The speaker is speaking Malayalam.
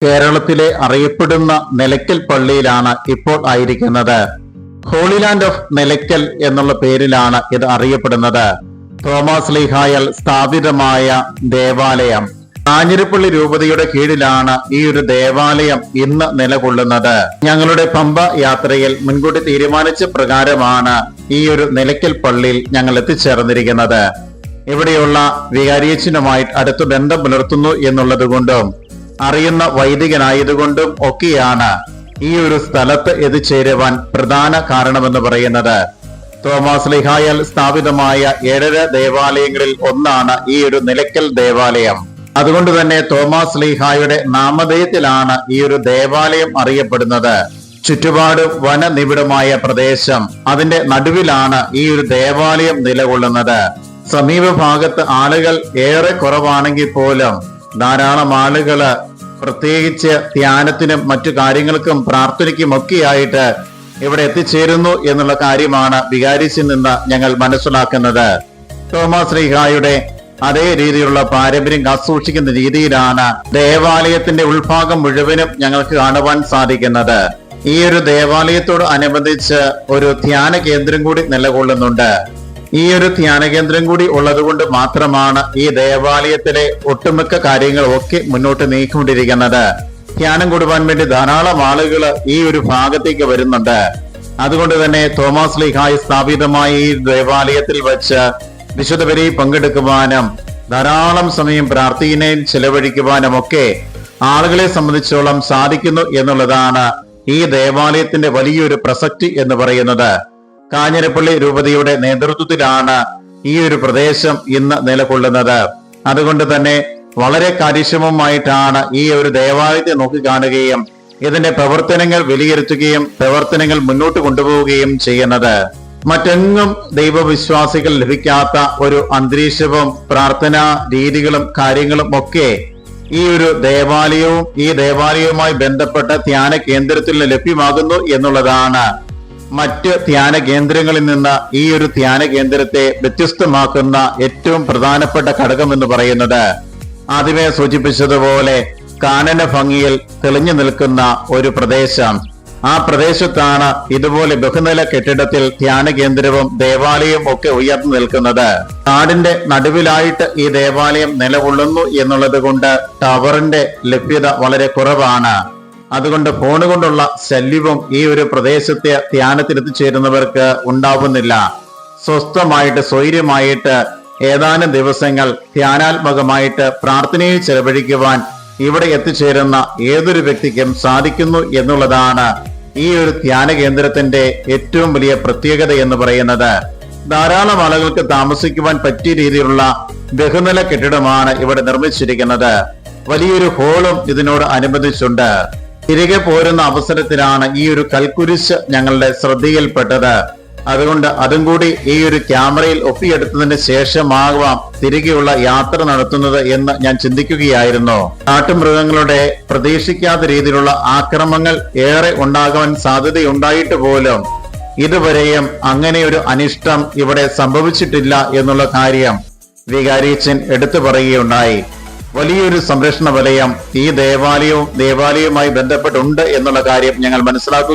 കേരളത്തിലെ അറിയപ്പെടുന്ന നിലയ്ക്കൽ പള്ളിയിലാണ് ഇപ്പോൾ ആയിരിക്കുന്നത്. ഹോളി ലാൻഡ് ഓഫ് നിലയ്ക്കൽ എന്നുള്ള പേരിലാണ് ഇത് അറിയപ്പെടുന്നത്. തോമസ് ശ്ലീഹായാൽ സ്ഥാപിതമായ ദേവാലയം. കാഞ്ഞിരപ്പള്ളി രൂപതയുടെ കീഴിലാണ് ഈ ഒരു ദേവാലയം ഇന്ന് നിലകൊള്ളുന്നത്. ഞങ്ങളുടെ പമ്പ യാത്രയിൽ മുൻകൂട്ടി തീരുമാനിച്ച പ്രകാരമാണ് ഈ ഒരു നിലയ്ക്കൽ പള്ളിയിൽ ഞങ്ങൾ എത്തിച്ചേർന്നിരിക്കുന്നത്. ഇവിടെയുള്ള വികാരിയച്ഛനുമായിട്ട് അടുത്ത് ബന്ധം പുലർത്തുന്നു എന്നുള്ളത് കൊണ്ടും അറിയുന്ന വൈദികനായതുകൊണ്ടും ഒക്കെയാണ് ഈ ഒരു സ്ഥലത്ത് എത്തിച്ചേരുവാൻ പ്രധാന കാരണമെന്ന് പറയുന്നത്. തോമസ് ശ്ലീഹായാൽ സ്ഥാപിതമായ 7 ദേവാലയങ്ങളിൽ ഒന്നാണ് ഈ ഒരു നിലയ്ക്കൽ ദേവാലയം. അതുകൊണ്ട് തന്നെ തോമസ് ശ്ലീഹായുടെ നാമധേയത്തിലാണ് ഈ ഒരു ദേവാലയം അറിയപ്പെടുന്നത്. ചുറ്റുപാട് വനനിബിഡമായ പ്രദേശം, അതിന്റെ നടുവിലാണ് ഈ ഒരു ദേവാലയം നിലകൊള്ളുന്നത്. സമീപ ഭാഗത്ത് ആളുകൾ ഏറെ കുറവാണെങ്കിൽ പോലും ധാരാളം ആളുകള് പ്രത്യേകിച്ച് ധ്യാനത്തിനും മറ്റു കാര്യങ്ങൾക്കും പ്രാർത്ഥനയ്ക്കും ഒക്കെയായിട്ട് ഇവിടെ എത്തിച്ചേരുന്നു എന്നുള്ള കാര്യമാണ് വികാരിച്ചിൽ നിന്ന് ഞങ്ങൾ മനസ്സിലാക്കുന്നത്. തോമസ് ശ്ലീഹായുടെ അതേ രീതിയിലുള്ള പാരമ്പര്യം കാത്തുസൂക്ഷിക്കുന്ന രീതിയിലാണ് ദേവാലയത്തിന്റെ ഉൾഭാഗം മുഴുവനും ഞങ്ങൾക്ക് കാണുവാൻ സാധിക്കുന്നത്. ഈ ഒരു ദേവാലയത്തോട് അനുബന്ധിച്ച് ഒരു ധ്യാന കേന്ദ്രം കൂടി നിലകൊള്ളുന്നുണ്ട്. ഈ ഒരു ധ്യാന കേന്ദ്രം കൂടി ഉള്ളത് കൊണ്ട് മാത്രമാണ് ഈ ദേവാലയത്തിലെ ഒട്ടുമിക്ക കാര്യങ്ങളൊക്കെ മുന്നോട്ട് നീക്കിക്കൊണ്ടിരിക്കുന്നത്. ധ്യാനം കൂടുവാൻ വേണ്ടി ധാരാളം ആളുകൾ ഈ ഒരു ഭാഗത്തേക്ക് വരുന്നുണ്ട്. അതുകൊണ്ട് തന്നെ തോമസ് ശ്ലീഹായി സ്ഥാപിതമായ ഈ ദേവാലയത്തിൽ വെച്ച് വിശുദ്ധ ബലിയിൽ പങ്കെടുക്കുവാനും ധാരാളം സമയം പ്രാർത്ഥനയിൽ ചെലവഴിക്കുവാനും ഒക്കെ ആളുകളെ സംബന്ധിച്ചോളം സാധിക്കുന്നു എന്നുള്ളതാണ് ഈ ദേവാലയത്തിന്റെ വലിയൊരു പ്രസക്തി എന്ന് പറയുന്നത്. കാഞ്ഞിരപ്പള്ളി രൂപതയുടെ നേതൃത്വത്തിലാണ് ഈ ഒരു പ്രദേശം ഇന്ന് നിലകൊള്ളുന്നത്. അതുകൊണ്ട് തന്നെ വളരെ കാര്യക്ഷമമായിട്ടാണ് ഈ ഒരു ദേവാലയത്തെ നോക്കിക്കാണുകയും ഇതിന്റെ പ്രവർത്തനങ്ങൾ വിലയിരുത്തുകയും പ്രവർത്തനങ്ങൾ മുന്നോട്ട് കൊണ്ടുപോവുകയും ചെയ്യുന്നത്. മറ്റെങ്ങും ദൈവവിശ്വാസികൾ ലഭിക്കാത്ത ഒരു അന്തരീക്ഷവും പ്രാർത്ഥനാ രീതികളും കാര്യങ്ങളും ഒക്കെ ഈ ഒരു ദേവാലയവും ഈ ദേവാലയവുമായി ബന്ധപ്പെട്ട ധ്യാന കേന്ദ്രത്തിൽ ലഭ്യമാകുന്നു എന്നുള്ളതാണ് മറ്റ് ധ്യാന കേന്ദ്രങ്ങളിൽ നിന്ന് ഈ ഒരു ധ്യാന കേന്ദ്രത്തെ വ്യത്യസ്തമാക്കുന്ന ഏറ്റവും പ്രധാനപ്പെട്ട ഘടകം എന്ന് പറയുന്നത്. ആദ്യമേ സൂചിപ്പിച്ചതുപോലെ കാനന ഭംഗിയിൽ തെളിഞ്ഞു നിൽക്കുന്ന ഒരു പ്രദേശം. ആ പ്രദേശത്താണ് ഇതുപോലെ ബഹുനില കെട്ടിടത്തിൽ ധ്യാന കേന്ദ്രവും ദേവാലയവും ഒക്കെ ഉയർന്നു നിൽക്കുന്നത്. നാടിന്റെ നടുവിലായിട്ട് ഈ ദേവാലയം നിലകൊള്ളുന്നു എന്നുള്ളത് കൊണ്ട് ടവറിന്റെ ലഭ്യത വളരെ കുറവാണ്. അതുകൊണ്ട് ഫോൺ കൊണ്ടുള്ള ശല്യവും ഈ ഒരു പ്രദേശത്തെ ധ്യാനത്തിലെത്തിച്ചേരുന്നവർക്ക് ഉണ്ടാവുന്നില്ല. സ്വസ്ഥമായിട്ട് സ്വൈര്യമായിട്ട് ഏതാനും ദിവസങ്ങൾ ധ്യാനാത്മകമായിട്ട് പ്രാർത്ഥനയിൽ ചെലവഴിക്കുവാൻ ഇവിടെ എത്തിച്ചേരുന്ന ഏതൊരു വ്യക്തിക്കും സാധിക്കുന്നു എന്നുള്ളതാണ് ഈ ഒരു ധ്യാന കേന്ദ്രത്തിന്റെ ഏറ്റവും വലിയ പ്രത്യേകത എന്ന് പറയുന്നത്. ധാരാളം ആളുകൾക്ക് താമസിക്കുവാൻ പറ്റിയ രീതിയിലുള്ള ബഹുനില കെട്ടിടമാണ് ഇവിടെ നിർമ്മിച്ചിരിക്കുന്നത്. വലിയൊരു ഹോളും ഇതിനോട് അനുബന്ധിച്ചുണ്ട്. തിരികെ പോരുന്ന അവസരത്തിലാണ് ഈ ഒരു കൽക്കുരിശ് ഞങ്ങളുടെ ശ്രദ്ധയിൽപ്പെട്ടത്. അതുകൊണ്ട് അതും കൂടി ഈ ഒരു ക്യാമറയിൽ ഒപ്പിയെടുത്തതിന് ശേഷമാകാം തിരികെയുള്ള യാത്ര നടത്തുന്നത് എന്ന് ഞാൻ ചിന്തിക്കുകയായിരുന്നു. കാട്ടുമൃഗങ്ങളുടെ പ്രതീക്ഷിക്കാത്ത രീതിയിലുള്ള ആക്രമണങ്ങൾ ഏറെ ഉണ്ടാകാൻ സാധ്യതയുണ്ടായിട്ട് പോലും ഇതുവരെയും അങ്ങനെ ഒരു അനിഷ്ടം ഇവിടെ സംഭവിച്ചിട്ടില്ല എന്നുള്ള കാര്യം വികാരിയച്ഛൻ എടുത്തു പറയുകയുണ്ടായി. വലിയൊരു സംരക്ഷണ വലയം ഈ ദേവാലയവുമായി ബന്ധപ്പെട്ടുണ്ട് എന്നുള്ള കാര്യം ഞങ്ങൾ മനസ്സിലാക്കുക.